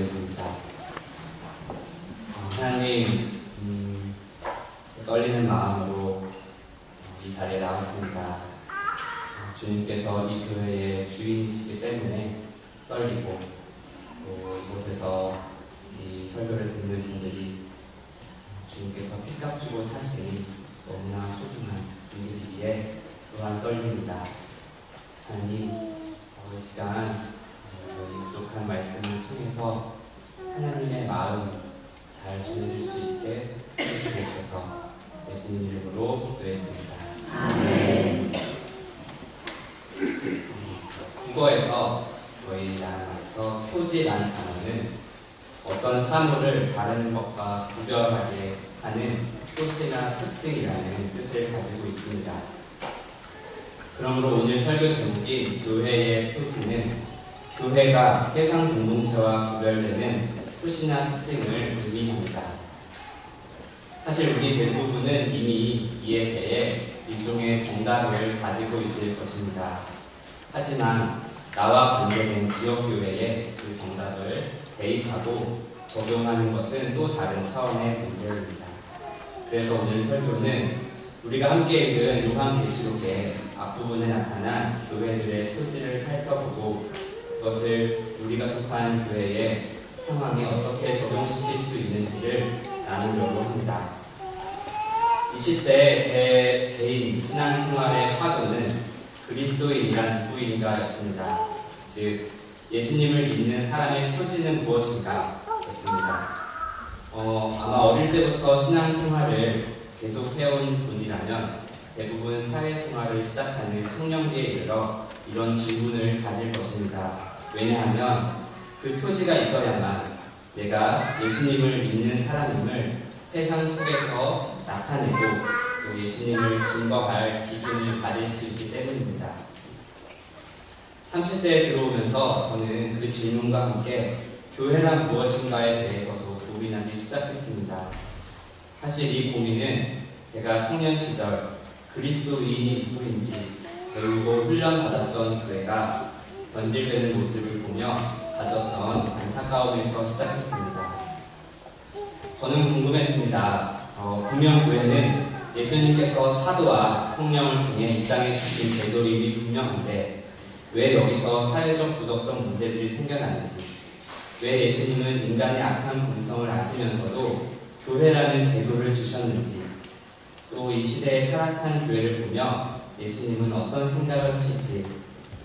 기도하겠습니다. 하나님, 떨리는 마음으로 이 자리에 나왔습니다. 주님께서 이 교회의 주인이시기 때문에 떨리고, 또 이곳에서 이 설교를 듣는 분들이 주님께서 피값 주고 사신 너무나 소중한 분들이기에 또한 떨립니다. 하나님, 이 시간 저희 부족한 말씀을 통해서 하나님의 마음 잘 전해질 수 있게 해주셔서 예수님 이름으로 기도했습니다. 아멘. 국어에서 저희 나라에서 표지라는 단어는 어떤 사물을 다른 것과 구별하게 하는 표시나 특징이라는 뜻을 가지고 있습니다. 그러므로 오늘 설교 제목인 교회의 표지는 교회가 세상 공동체와 구별되는 표시나 특징을 의미합니다. 사실 우리 대부분은 이미 이에 대해 일종의 정답을 가지고 있을 것입니다. 하지만 나와 관계된 지역교회에 그 정답을 대입하고 적용하는 것은 또 다른 차원의 문제입니다. 그래서 오늘 설교는 우리가 함께 읽은 요한계시록의 앞부분에 나타난 교회들의 표지를 살펴보고 그것을 우리가 속한 교회의 상황에 어떻게 적용시킬 수 있는지를 나누려고 합니다. 20대 제 개인 신앙생활의 화두는 그리스도인이란 누구인가였습니다. 즉, 예수님을 믿는 사람의 표지는 무엇인가 였습니다. 아마 어릴 때부터 신앙생활을 계속 해온 분이라면 대부분 사회생활을 시작하는 청년기에 이르러 이런 질문을 가질 것입니다. 왜냐하면 그 표지가 있어야만 내가 예수님을 믿는 사람임을 세상 속에서 나타내고 또 예수님을 증거할 기준을 가질 수 있기 때문입니다. 30대에 들어오면서 저는 그 질문과 함께 교회란 무엇인가에 대해서도 고민하기 시작했습니다. 사실 이 고민은 제가 청년 시절 그리스도인이 누구인지 배우고 훈련받았던 교회가 변질되는 모습을 보며 가졌던 안타까움에서 시작했습니다. 저는 궁금했습니다. 분명 교회는 예수님께서 사도와 성령을 통해 이 땅에 주신 되도림이 분명한데 왜 여기서 사회적 부덕적 문제들이 생겨나는지, 왜 예수님은 인간의 악한 본성을 아시면서도 교회라는 제도를 주셨는지, 또 이 시대의 타락한 교회를 보며 예수님은 어떤 생각을 하실지,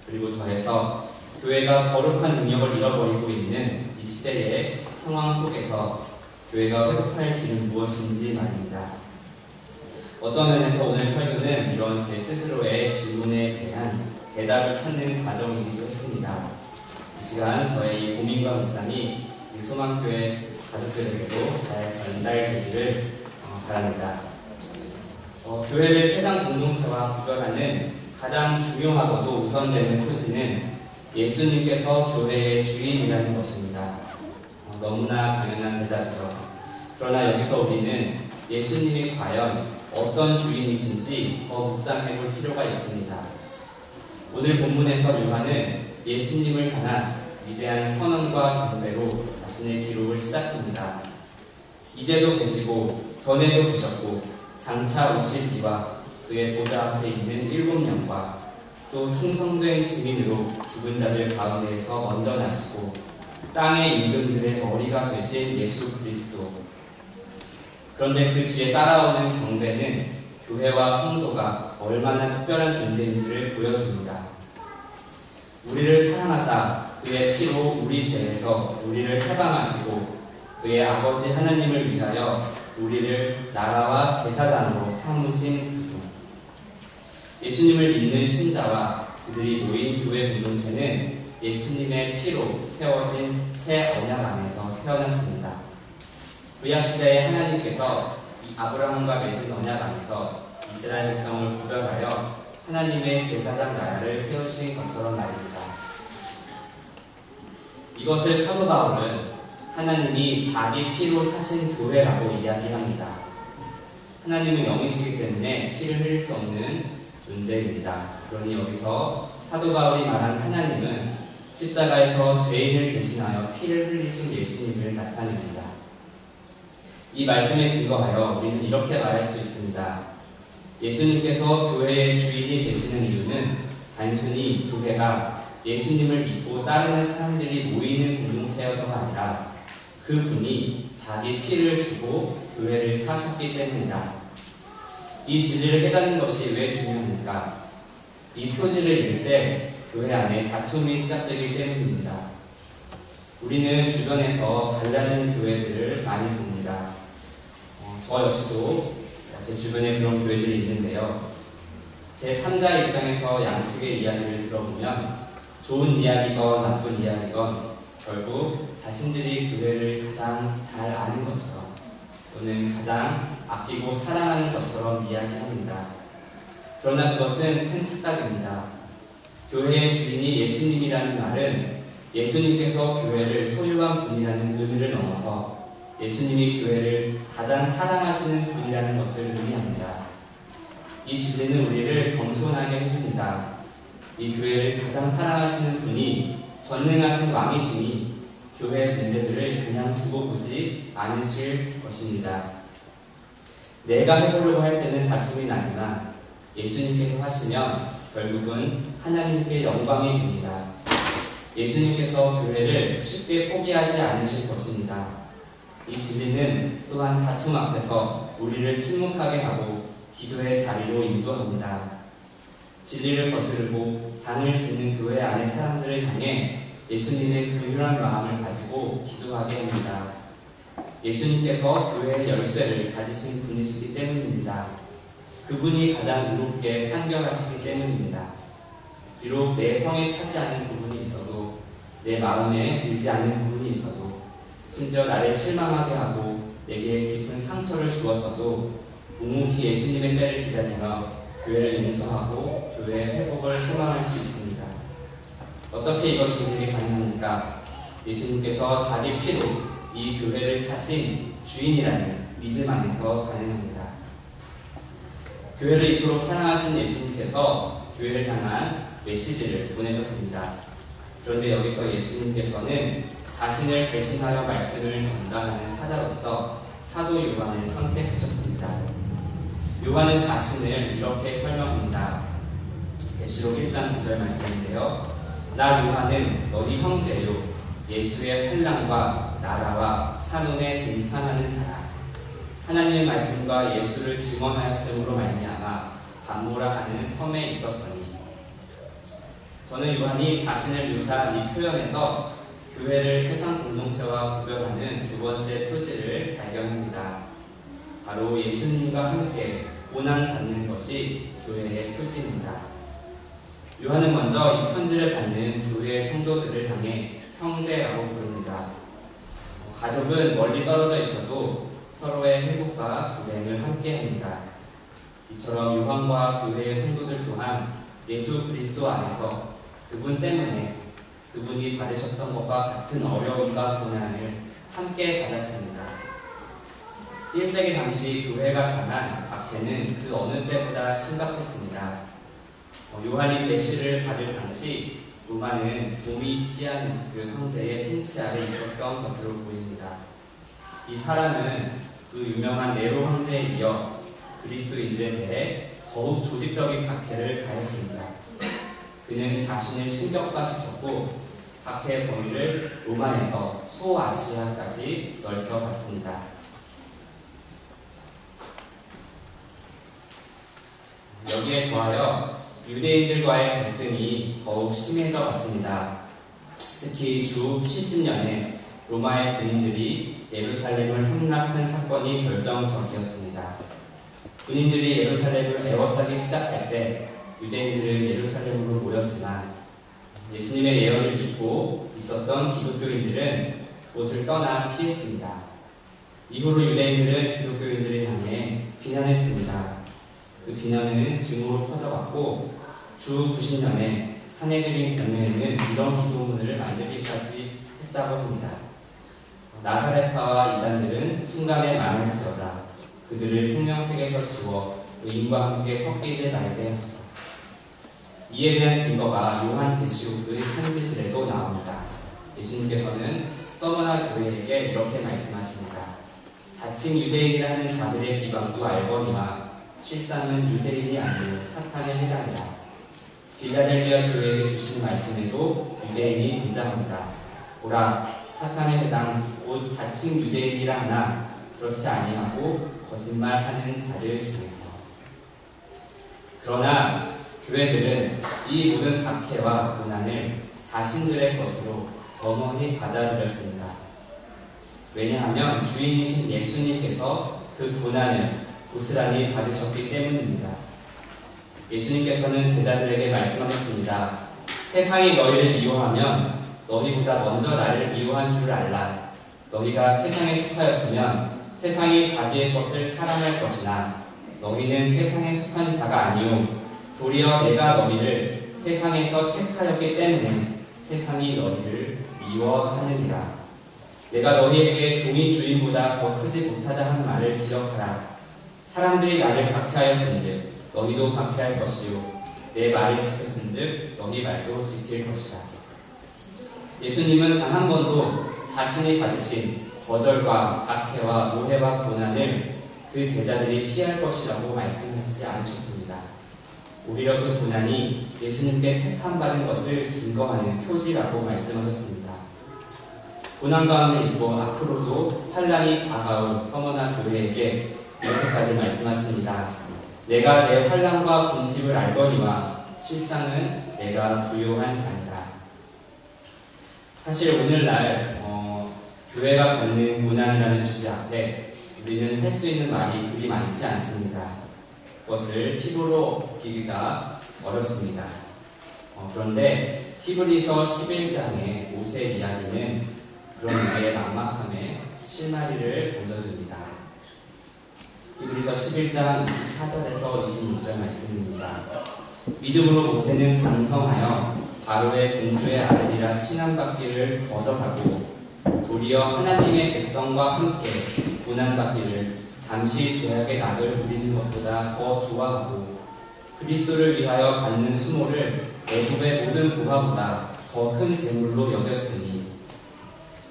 그리고 더해서 교회가 거룩한 능력을 잃어버리고 있는 이 시대의 상황 속에서 교회가 회복할 길은 무엇인지 말입니다. 어떤 면에서 오늘 설교는 이런 제 스스로의 질문에 대한 대답을 찾는 과정이기도 했습니다. 이 시간 저의 고민과 묵상이 이 소망교회 가족들에게도 잘 전달되기를 바랍니다. 교회를 세상 공동체와 구별하는 가장 중요하고도 우선되는 표지는 예수님께서 교회의 주인이라는 것입니다. 너무나 당연한 대답이죠. 그러나 여기서 우리는 예수님이 과연 어떤 주인이신지 더 묵상해 볼 필요가 있습니다. 오늘 본문에서 요한은 예수님을 향한 위대한 선언과 경배로 자신의 기록을 시작합니다. 이제도 계시고 전에도 계셨고 장차 오실 이와 그의 보좌 앞에 있는 7영과 또 충성된 증인으로 죽은 자들 가운데에서 먼저 나시고 땅의 임금들의 머리가 되신 예수 그리스도. 그런데 그 뒤에 따라오는 경배는 교회와 성도가 얼마나 특별한 존재인지를 보여줍니다. 우리를 사랑하사 그의 피로 우리 죄에서 우리를 해방하시고 그의 아버지 하나님을 위하여 우리를 나라와 제사장으로 삼으신 그분. 예수님을 믿는 신자와 그들이 모인 교회 공동체는 예수님의 피로 세워진 새 언약 안에서 태어났습니다. 구약시대에 하나님께서 아브라함과 맺은 언약 안에서 이스라엘 백성을 구별하여 하나님의 제사장 나라를 세우신 것처럼 말입니다. 이것을 사도 바울은 하나님이 자기 피로 사신 교회라고 이야기합니다. 하나님은 영이시기 때문에 피를 흘릴 수 없는 존재입니다. 그러니 여기서 사도 바울이 말한 하나님은 십자가에서 죄인을 대신하여 피를 흘리신 예수님을 나타냅니다. 이 말씀에 근거하여 우리는 이렇게 말할 수 있습니다. 예수님께서 교회의 주인이 되시는 이유는 단순히 교회가 예수님을 믿고 따르는 사람들이 모이는 공동체여서가 아니라 그분이 자기 피를 주고 교회를 사셨기 때문이다. 이 진리를 깨닫는 것이 왜 중요합니까? 이 표지를 읽을 때 교회 안에 다툼이 시작되기 때문입니다. 우리는 주변에서 갈라진 교회들을 많이 봅니다. 저 역시도 제 주변에 그런 교회들이 있는데요. 제 3자의 입장에서 양측의 이야기를 들어보면 좋은 이야기건 나쁜 이야기건 결국 자신들이 교회를 가장 잘 아는 것처럼 또는 가장 아끼고 사랑하는 것처럼 이야기합니다. 그러나 그것은 큰 착각입니다. 교회의 주인이 예수님이라는 말은 예수님께서 교회를 소유한 분이라는 의미를 넘어서 예수님이 교회를 가장 사랑하시는 분이라는 것을 의미합니다. 이 진리는 우리를 겸손하게 해줍니다. 이 교회를 가장 사랑하시는 분이 전능하신 왕이시니 교회의 문제들을 그냥 두고 보지 않으실 것입니다. 내가 해보려고 할 때는 다툼이 나지만 예수님께서 하시면 결국은 하나님께 영광이 됩니다. 예수님께서 교회를 쉽게 포기하지 않으실 것입니다. 이 진리는 또한 다툼 앞에서 우리를 침묵하게 하고 기도의 자리로 인도합니다. 진리를 거스르고 당을 짓는 교회 안의 사람들을 향해 예수님의 긍휼한 마음을 가지고 기도하게 합니다. 예수님께서 교회의 열쇠를 가지신 분이시기 때문입니다. 그분이 가장 의롭게 판결하시기 때문입니다. 비록 내 성에 차지 않는 부분이 있어도 내 마음에 들지 않는 부분이 있어도 심지어 나를 실망하게 하고 내게 깊은 상처를 주었어도 묵묵히 예수님의 때를 기다리며 교회를 용서하고 교회의 회복을 소망할 수 있습니다. 어떻게 이것이 우리에게 가능합니까? 예수님께서 자기 피로 이 교회를 사신 주인이라는 믿음 안에서 가능합니다. 교회를 이토록 사랑하신 예수님께서 교회를 향한 메시지를 보내셨습니다. 그런데 여기서 예수님께서는 자신을 대신하여 말씀을 전달하는 사자로서 사도 요한을 선택하셨습니다. 요한은 자신을 이렇게 설명합니다. 계시록 1장 9절 말씀인데요. 나 요한은 너희 형제요 예수의 환난과 나라와 참음에 동참하는 자라. 하나님의 말씀과 예수를 증언하였으므로 말미암아 반모라 하는 섬에 있었더니. 저는 요한이 자신을 묘사한 이 표현에서 교회를 세상 공동체와 구별하는 두 번째 표지를 발견합니다. 바로 예수님과 함께 고난받는 것이 교회의 표지입니다. 요한은 먼저 이 편지를 받는 교회의 성도들을 향해 형제라고 부릅니다. 가족은 멀리 떨어져 있어도 서로의 행복과 불행을 함께합니다. 이처럼 요한과 교회의 성도들 또한 예수 그리스도 안에서 그분 때문에 그분이 받으셨던 것과 같은 어려움과 고난을 함께 받았습니다. 1세기 당시 교회가 당한 박해는 그 어느 때보다 심각했습니다. 요한이 계시를 받을 당시 로마는 도미티아누스 황제의 통치 아래 있었던 것으로 보입니다. 이 사람은 그 유명한 네로 황제에 이어 그리스도인들에 대해 더욱 조직적인 박해를 가했습니다. 그는 자신을 신격화시켰고 박해의 범위를 로마에서 소아시아까지 넓혀갔습니다. 여기에 더하여 유대인들과의 갈등이 더욱 심해져 갔습니다. 특히 주 70년에 로마의 군인들이 예루살렘을 함락한 사건이 결정적이었습니다. 군인들이 예루살렘을 에워싸기 시작할 때 유대인들은 예루살렘으로 모였지만 예수님의 예언을 믿고 있었던 기독교인들은 그곳을 떠나 피했습니다. 이후로 유대인들은 기독교인들을 향해 비난했습니다. 그 비난은 증오로 퍼져갔고 주 90년에 산헤드린 공회에는 이런 기도문을 만들기까지 했다고 합니다. 나사렛파와 이단들은 순간에 망할지어다. 그들을 생명책에서 지워 의인과 함께 섞이지 말게 하소서. 이에 대한 증거가 요한계시록의 편지들에도 나옵니다. 예수님께서는 서머나 교회에게 이렇게 말씀하십니다. 자칭 유대인이라는 자들의 비방도 알거니와 실상은 유대인이 아니고 사탄의 해당이라. 빌라델비아 교회에게 주신 말씀에도 유대인이 등장합니다. 보라, 사탄의 해당 곧 자칭 유대인이라 하나 그렇지 아니하고 거짓말하는 자들 중에서. 그러나 교회들은 이 모든 박해와 고난을 자신들의 것으로 번번이 받아들였습니다. 왜냐하면 주인이신 예수님께서 그 고난을 고스란히 받으셨기 때문입니다. 예수님께서는 제자들에게 말씀하셨습니다. 세상이 너희를 미워하면 너희보다 먼저 나를 미워한 줄 알라. 너희가 세상에 속하였으면 세상이 자기의 것을 사랑할 것이나 너희는 세상에 속한 자가 아니오 도리어 내가 너희를 세상에서 택하였기 때문에 세상이 너희를 미워하느니라. 내가 너희에게 종이 주인보다 더 크지 못하다 한 말을 기억하라. 사람들이 나를 박해하였은즉 너희도 박해할 것이요 내 말을 지켰은즉 너희 말도 지킬 것이다. 예수님은 단 한 번도 자신이 받으신 거절과 박해와 모해와 고난을 그 제자들이 피할 것이라고 말씀하시지 않으셨습니다. 오히려 그 고난이 예수님께 택함받은 것을 증거하는 표지라고 말씀하셨습니다. 고난 가운데 있고 앞으로도 환난이 다가올 서머나 교회에게 이렇게까지 말씀하십니다. 내가 내 환난과 궁핍을 알거니와 실상은 내가 부요한 자니라. 사실 오늘날 교회가 받는 고난이라는 주제 앞에 우리는 할 수 있는 말이 그리 많지 않습니다. 그것을 팁으로 듣기가 어렵습니다. 그런데 히브리서 11장의 모세 이야기는 그런 우리의 막막함에 실마리를 던져줍니다. 히브리서 11장 24절에서 26절 말씀입니다. 믿음으로 모세는 장성하여 바로의 공주의 아들이라 칭함받기를 거절하고 도리어 하나님의 백성과 함께 고난받기를 잠시 죄악의 낙을 누리는 것보다 더 좋아하고 그리스도를 위하여 받는 수모를 애굽의 모든 보화보다 더 큰 재물로 여겼으니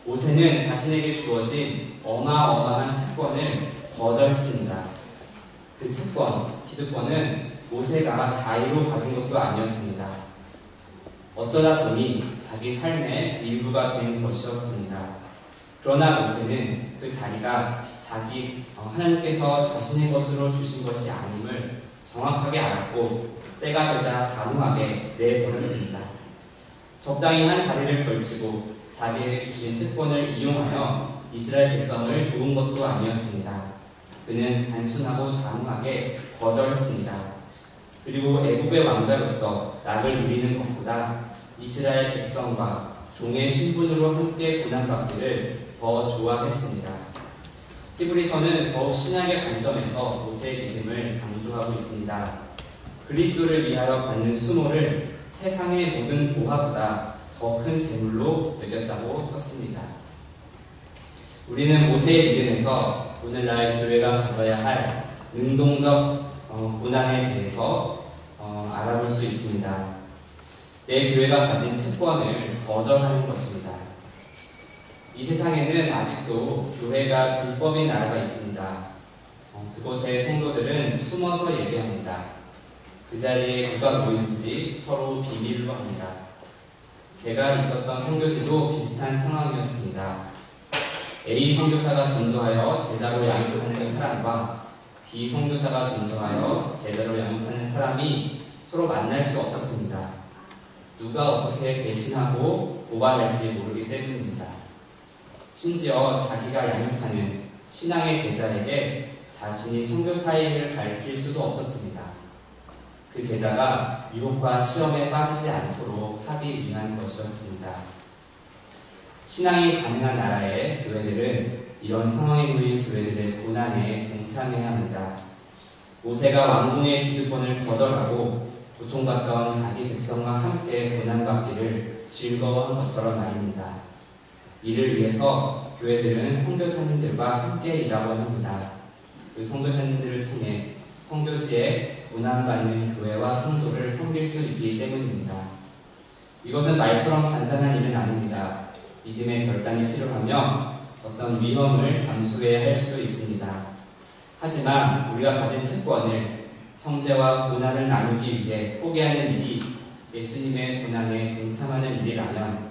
모세는 자신에게 주어진 어마어마한 특권을 거절했습니다. 그 특권, 기득권은 모세가 자의로 가진 것도 아니었습니다. 어쩌다 보니 자기 삶의 일부가 된 것이었습니다. 그러나 모세는 그 자리가 하나님께서 자신의 것으로 주신 것이 아님을 정확하게 알았고 때가 되자 단호하게 내버렸습니다. 적당히 한 다리를 걸치고 자기에게 주신 특권을 이용하여 이스라엘 백성을 도운 것도 아니었습니다. 그는 단순하고 단호하게 거절했습니다. 그리고 애굽의 왕자로서 낙을 누리는 것보다 이스라엘 백성과 종의 신분으로 함께 고난받기를 더 좋아했습니다. 히브리서는 더욱 신약의 관점에서 모세의 믿음을 강조하고 있습니다. 그리스도를 위하여 받는 수모를 세상의 모든 보화보다 더 큰 재물로 여겼다고 썼습니다. 우리는 모세의 믿음에서 오늘날 교회가 가져야 할 능동적 고난에 대해서 알아볼 수 있습니다. 내 교회가 가진 특권을 거절하는 것입니다. 이 세상에는 아직도 교회가 불법인 나라가 있습니다. 그곳의 성도들은 숨어서 예배합니다. 그 자리에 누가 모이는지 서로 비밀로 합니다. 제가 있었던 선교지도 비슷한 상황이었습니다. A 선교사가 전도하여 제자로 양육하는 사람과 B 선교사가 전도하여 제자로 양육하는 사람이 서로 만날 수 없었습니다. 누가 어떻게 배신하고 고발할지 모르기 때문입니다. 심지어 자기가 양육하는 신앙의 제자에게 자신이 선교사의 일을 가르칠 수도 없었습니다. 그 제자가 유혹과 시험에 빠지지 않도록 하기 위한 것이었습니다. 신앙이 가능한 나라의 교회들은 이런 상황에 놓인 교회들의 고난에 동참해야 합니다. 모세가 왕궁의 기득권을 거절하고 고통받던 자기 백성과 함께 고난받기를 즐거워한 것처럼 말입니다. 이를 위해서 교회들은 선교사님들과 함께 일하곤 합니다. 그 선교사님들을 통해 선교지에 고난받는 교회와 성도를 섬길 수 있기 때문입니다. 이것은 말처럼 간단한 일은 아닙니다. 믿음의 결단이 필요하며 어떤 위험을 감수해야 할 수도 있습니다. 하지만 우리가 가진 특권을 형제와 고난을 나누기 위해 포기하는 일이 예수님의 고난에 동참하는 일이라면,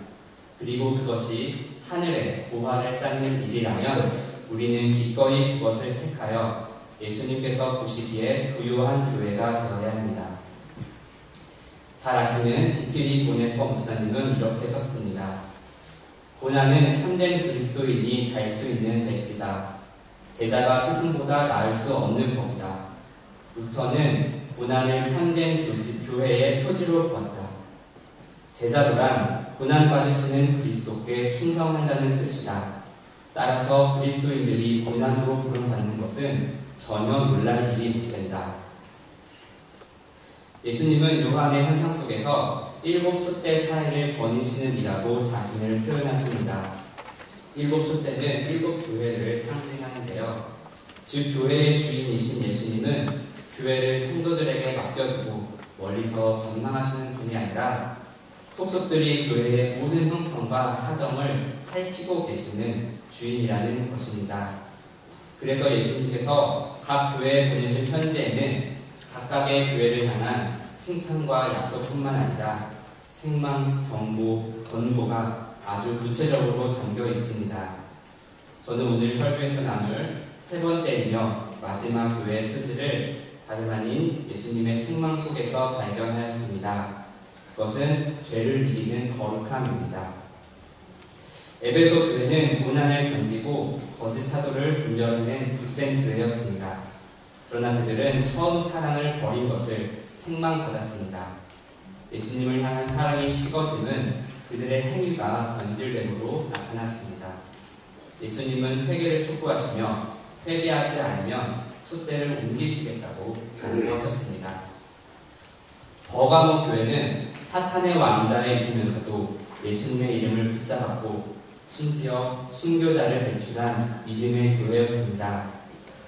그리고 그것이 하늘에 보화를 쌓는 일이라면 우리는 기꺼이 그것을 택하여 예수님께서 보시기에 부유한 교회가 되어야 합니다. 잘 아시는 디트리 보네퍼 목사님은 이렇게 썼습니다. 고난은 참된 그리스도인이 달 수 있는 배지다. 제자가 스승보다 나을 수 없는 법이다. 루터는 고난을 참된 교회의 표지로 보았다. 제자도란 고난받으시는 그리스도께 충성한다는 뜻이다. 따라서 그리스도인들이 고난으로 부름받는 것은 전혀 놀랄 일이 못 된다. 예수님은 요한의 환상 속에서 7 촛대 사이를 거니시는 이라고 자신을 표현하십니다. 7 촛대는 7 교회를 상징하는데요. 즉 교회의 주인이신 예수님은 교회를 성도들에게 맡겨두고 멀리서 관망하시는 분이 아니라 속속들이 교회의 모든 형편과 사정을 살피고 계시는 주인이라는 것입니다. 그래서 예수님께서 각 교회에 보내신 편지에는 각각의 교회를 향한 칭찬과 약속뿐만 아니라 책망, 경고, 권고가 아주 구체적으로 담겨 있습니다. 저는 오늘 설교에서 나눌 세 번째이며 마지막 교회의 표지를 다름 아닌 예수님의 책망 속에서 발견하였습니다. 그것은 죄를 이기는 거룩함입니다. 에베소 교회는 고난을 견디고 거짓 사도를 분별해낸 굳센 교회였습니다. 그러나 그들은 처음 사랑을 버린 것을 책망받았습니다. 예수님을 향한 사랑이 식어짐은 그들의 행위가 변질됨으로 나타났습니다. 예수님은 회개를 촉구하시며 회개하지 않으면 촛대를 옮기시겠다고 경고하셨습니다. 버가모 교회는 사탄의 왕좌에 있으면서도 예수님의 이름을 붙잡았고 심지어 순교자를 배출한 믿음의 교회였습니다.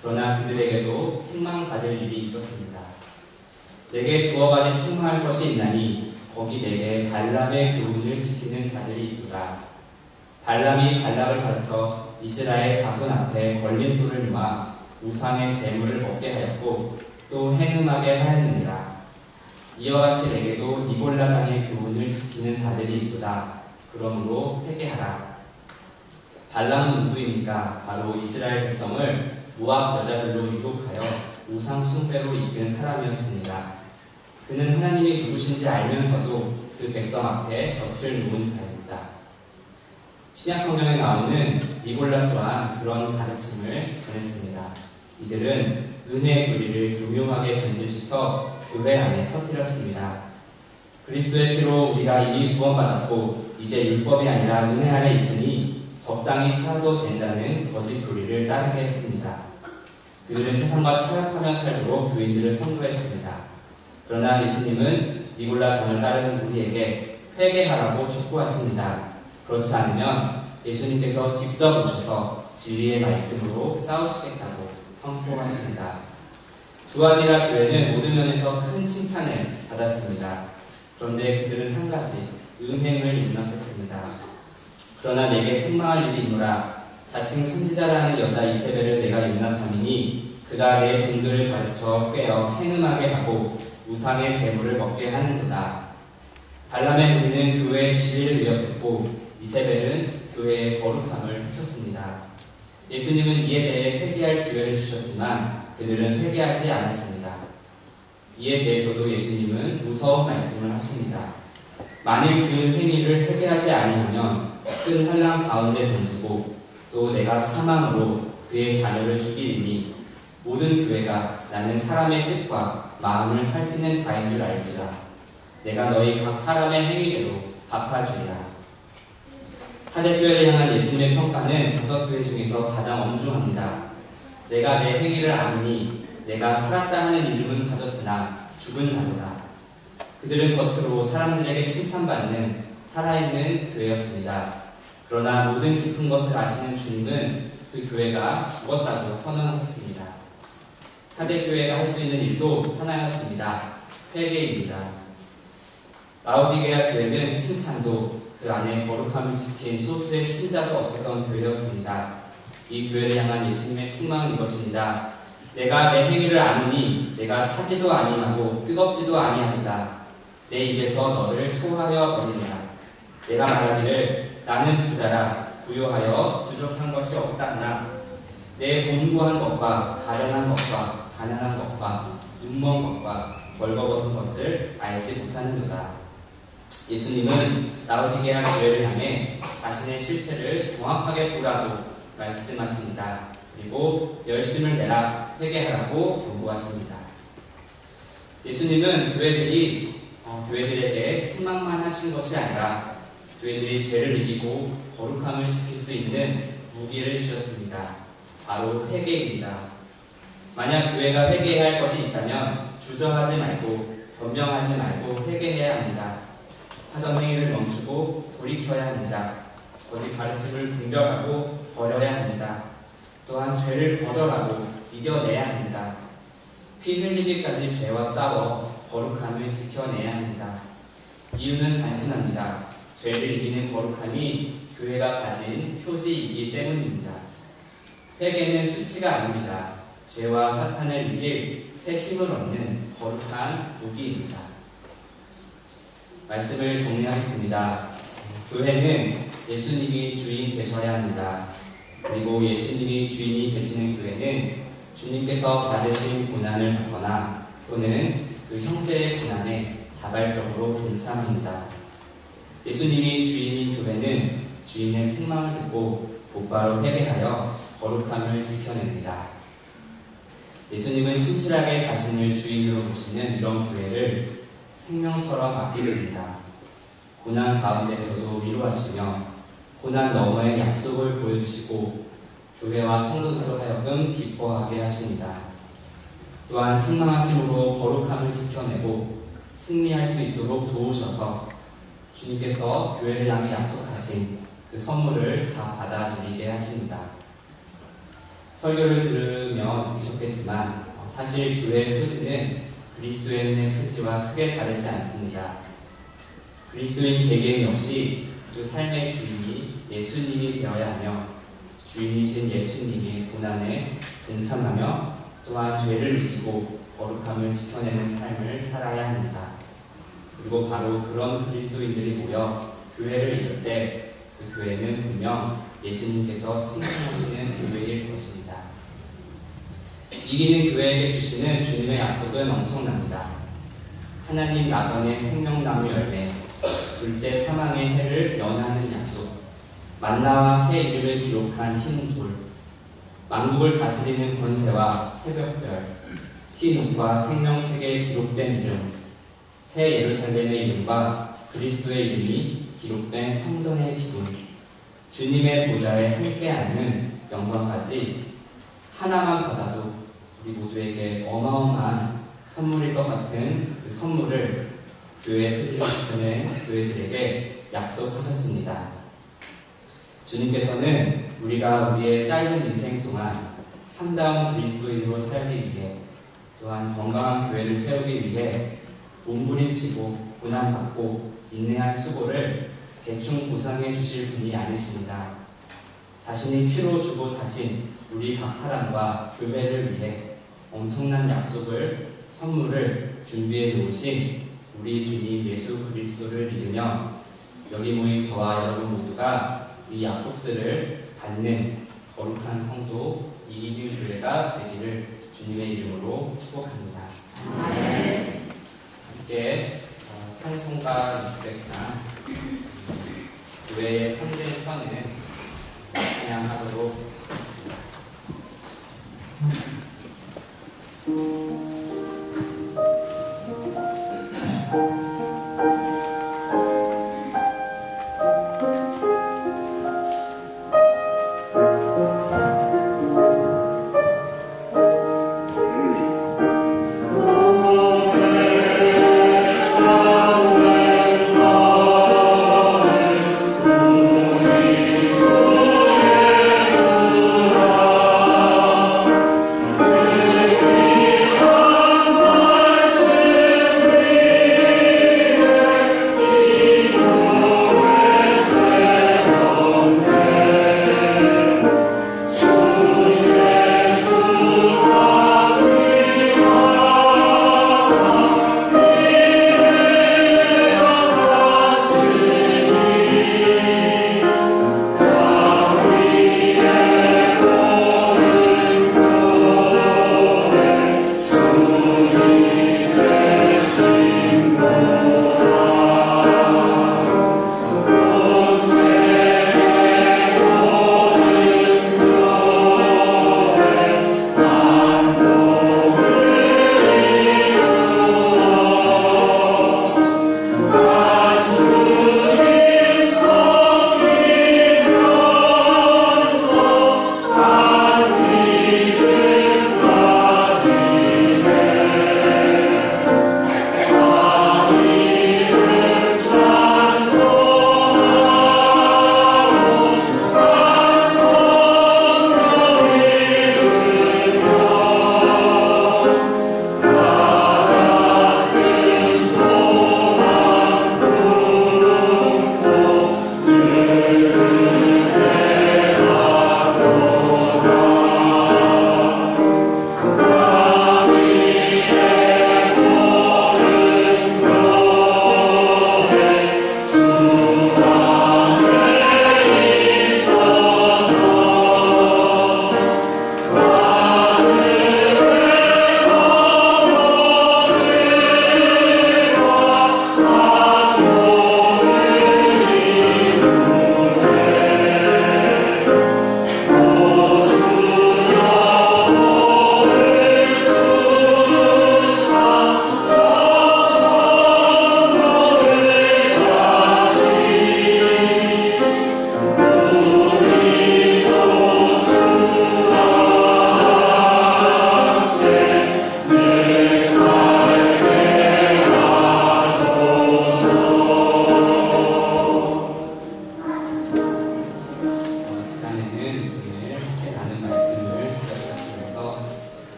그러나 그들에게도 책망받을 일이 있었습니다. 내게 두어 가지 책망할 것이 있나니 거기 내게 발람의 교훈을 지키는 자들이 있도다. 발람이 발락을 가르쳐 이스라엘 자손 앞에 걸림돌을 놓아 우상의 재물을 먹게 하였고 또 행음하게 하였느니라. 이와 같이 내게도 니골라당의 교훈을 지키는 자들이 있도다. 그러므로 회개하라. 발람은 누구입니까? 바로 이스라엘 백성을 모압 여자들로 유혹하여 우상 숭배로 이끈 사람이었습니다. 그는 하나님이 누구신지 알면서도 그 백성 앞에 덫을 놓은 자입니다. 신약 성경에 나오는 니골라 또한 그런 가르침을 전했습니다. 이들은 은혜의 교리를 교묘하게 변질시켜 교회 안에 퍼뜨렸습니다. 그리스도의 피로 우리가 이미 구원받았고 이제 율법이 아니라 은혜 아래 있으니 적당히 살아도 된다는 거짓 교리를 따르게 했습니다. 그들은 세상과 타협하며 살도록 교인들을 선도했습니다. 그러나 예수님은 니골라 당을 따르는 우리에게 회개하라고 촉구하십니다. 그렇지 않으면 예수님께서 직접 오셔서 진리의 말씀으로 싸우시겠다고 선포하십니다. 두아디라 교회는 모든 면에서 큰 칭찬을 받았습니다. 그런데 그들은 한 가지 음행을 용납했습니다. 그러나 내게 책망할 일이 있노라. 자칭 선지자라는 여자 이세벨을 내가 용납함이니 그가 내 종들을 가르쳐 꿰어 행음하게 하고 우상의 재물을 먹게 하는도다. 발람의 무리는 교회의 진리를 위협했고 이세벨은 교회의 거룩함을 해쳤습니다. 예수님은 이에 대해 회개할 기회를 주셨지만 그들은 회개하지 않았습니다. 이에 대해서도 예수님은 무서운 말씀을 하십니다. 만일 그 행위를 회개하지 아니하면 큰 환난 가운데 던지고 또 내가 사망으로 그의 자녀를 죽이리니 모든 교회가 나는 사람의 뜻과 마음을 살피는 자인 줄 알지라. 내가 너희 각 사람의 행위대로 갚아주리라. 사대교회를 향한 예수님의 평가는 5교회 중에서 가장 엄중합니다. 내가 내 행위를 아느니 내가 살았다 하는 이름은 가졌으나 죽은 자로다. 그들은 겉으로 사람들에게 칭찬받는 살아있는 교회였습니다. 그러나 모든 깊은 것을 아시는 주님은 그 교회가 죽었다고 선언하셨습니다. 사대교회가 할 수 있는 일도 하나였습니다. 회개입니다. 라오디게아 교회는 칭찬도 그 안에 거룩함을 지킨 소수의 신자도 없었던 교회였습니다. 이 교회를 향한 예수님의 책망은 이것입니다. 내가 내 행위를 아노니 내가 차지도 아니하고 뜨겁지도 아니하리다. 내 입에서 너를 토하여 버리리라. 내가 말하기를 나는 부자라 부유하여 부족한 것이 없다 하나 내 공부한 것과 가련한 것과 가난한 것과 눈먼 것과 벌거벗은 것을 알지 못하는도다. 예수님은 라오디게아 교회를 향해 자신의 실체를 정확하게 보라고 말씀하십니다. 그리고 열심을 내라 회개하라고 경고하십니다. 예수님은 교회들에게 책망만 하신 것이 아니라 교회들이 죄를 이기고 거룩함을 지킬 수 있는 무기를 주셨습니다. 바로 회개입니다. 만약 교회가 회개해야 할 것이 있다면 주저하지 말고 변명하지 말고 회개해야 합니다. 하던 행위를 멈추고 돌이켜야 합니다. 거짓 가르침을 분별하고 버려야 합니다. 또한 죄를 거절하고 이겨내야 합니다. 피 흘리기까지 죄와 싸워 거룩함을 지켜내야 합니다. 이유는 단순합니다. 죄를 이기는 거룩함이 교회가 가진 표지이기 때문입니다. 회개는 수치가 아닙니다. 죄와 사탄을 이길 새 힘을 얻는 거룩한 무기입니다. 말씀을 정리하겠습니다. 교회는 예수님이 주인 되셔야 합니다. 그리고 예수님이 주인이 되시는 교회는 주님께서 받으신 고난을 받거나 또는 그 형제의 고난에 자발적으로 동참합니다. 예수님이 주인인 교회는 주인의 책망을 듣고 곧바로 회개하여 거룩함을 지켜냅니다. 예수님은 신실하게 자신을 주인으로 보시는 이런 교회를 생명처럼 맡기십니다. 고난 가운데에서도 위로하시며 고난 너머의 약속을 보여주시고 교회와 성도들로 하여금 기뻐하게 하십니다. 또한 책망하심으로 거룩함을 지켜내고 승리할 수 있도록 도우셔서 주님께서 교회를 향해 약속하신 그 선물을 다 받아들이게 하십니다. 설교를 들으며 느끼셨겠지만 사실 교회의 표지는 그리스도인의 표지와 크게 다르지 않습니다. 그리스도인 개개인 역시 그 삶의 주인이 예수님이 되어야 하며 주인이신 예수님이 고난에 동참하며 또한 죄를 이기고 거룩함을 지켜내는 삶을 살아야 합니다. 그리고 바로 그런 그리스도인들이 모여 교회를 이룰 때 그 교회는 분명 예수님께서 칭찬하시는 교회일 것입니다. 이기는 교회에게 주시는 주님의 약속은 엄청납니다. 하나님 나번의 생명나무 열매, 둘째 사망의 해를 면하는 약속, 만나와 새 이름을 기록한 흰 돌, 만국을 다스리는 권세와 새벽별, 흰옷과 생명책에 기록된 이름, 새 예루살렘의 이름과 그리스도의 이름이 기록된 성전의 기둥, 주님의 보좌에 함께 앉는 영광까지 하나만 받아도 우리 모두에게 어마어마한 선물일 것 같은 그 선물을 교회의 표지를 지켜낸 교회들에게 약속하셨습니다. 주님께서는 우리가 우리의 짧은 인생 동안 참다운 그리스도인으로 살기 위해 또한 건강한 교회를 세우기 위해 몸부림치고 고난받고 인내한 수고를 대충 보상해 주실 분이 아니십니다. 자신이 피로 주고 사신 우리 각 사람과 교회를 위해 엄청난 약속을, 선물을 준비해 놓으신 우리 주님 예수 그리스도를 믿으며 여기 모인 저와 여러분 모두가 이 약속들을 받는 거룩한 성도 이기는 교회가 되기를 주님의 이름으로 축복합니다. 함께 찬송가 600장 교회의 참된 편을 찬양하도록 하겠습니다.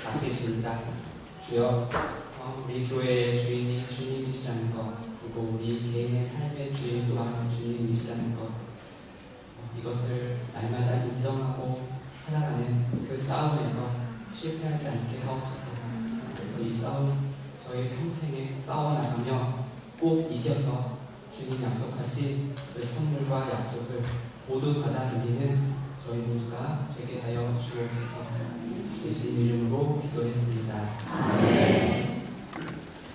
맡기십니다. 주여, 우리 교회의 주인이 주님이시라는 것, 그리고 우리 개인의 삶의 주인 또한 주님이시라는 것, 이것을 날마다 인정하고 살아가는 그 싸움에서 실패하지 않게 하옵소서. 그래서 이 싸움 저희 평생에 싸워나가며 꼭 이겨서 주님 약속하신 그 선물과 약속을 모두 받아 누리는 저희 모두가 되게 하여 주옵소서. 예수님 이름으로 기도했습니다. 아멘.